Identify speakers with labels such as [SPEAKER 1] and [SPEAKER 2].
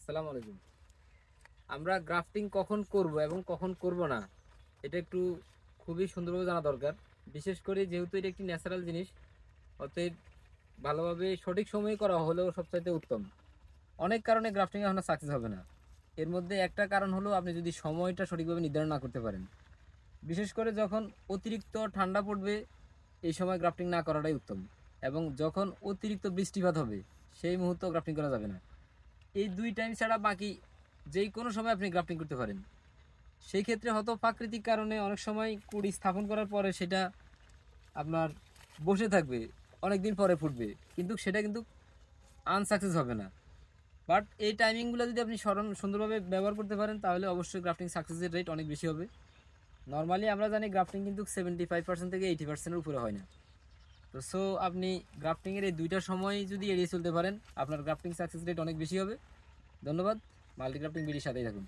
[SPEAKER 1] আসসালামু আলাইকুম। আমরা গ্রাফটিং কখন করব এবং কখন করব না, এটা একটু খুবই সুন্দরভাবে জানা দরকার। বিশেষ করে যেহেতু এটা একটি ন্যাচারাল জিনিস, অতএব ভালোভাবে সঠিক সময়ে করা হলেও সবচাইতে উত্তম। অনেক কারণে গ্রাফটিং এখনো সাকসেস হবে না। এর মধ্যে একটা কারণ হলো আপনি যদি সময়টা সঠিকভাবে নির্ধারণ না করতে পারেন। বিশেষ করে যখন অতিরিক্ত ঠান্ডা পড়বে, এই সময় গ্রাফটিং না করাটাই উত্তম। এবং যখন অতিরিক্ত বৃষ্টিপাত হবে, সেই মুহূর্তে গ্রাফটিং করা যাবে না। এই দুই টাইম ছাড়া বাকি যেই কোনো সময় আপনি গ্রাফটিং করতে পারেন। সেই ক্ষেত্রে হয়তো প্রাকৃতিক কারণে অনেক সময় কুড়ি স্থাপন করার পরে সেটা আপনার বসে থাকবে, অনেকদিন পরে ফুটবে, কিন্তু সেটা কিন্তু আনসাকসেস হবে না। বাট এই টাইমিংগুলো যদি আপনি সুন্দরভাবে ব্যবহার করতে পারেন, তাহলে অবশ্যই গ্রাফটিং সাকসেসের রেট অনেক বেশি হবে। নর্মালি আমরা জানি গ্রাফটিং কিন্তু 75% থেকে 80%-এর উপরে হয় না। তো আপনি গ্রাফটিংয়ের এই দুইটা সময় যদি এড়িয়ে চলতে পারেন, আপনার গ্রাফটিং সাকসেস রেট অনেক বেশি হবে। ধন্যবাদ। মাল্টি গ্রাফটিং বিডির সাথেই থাকুন।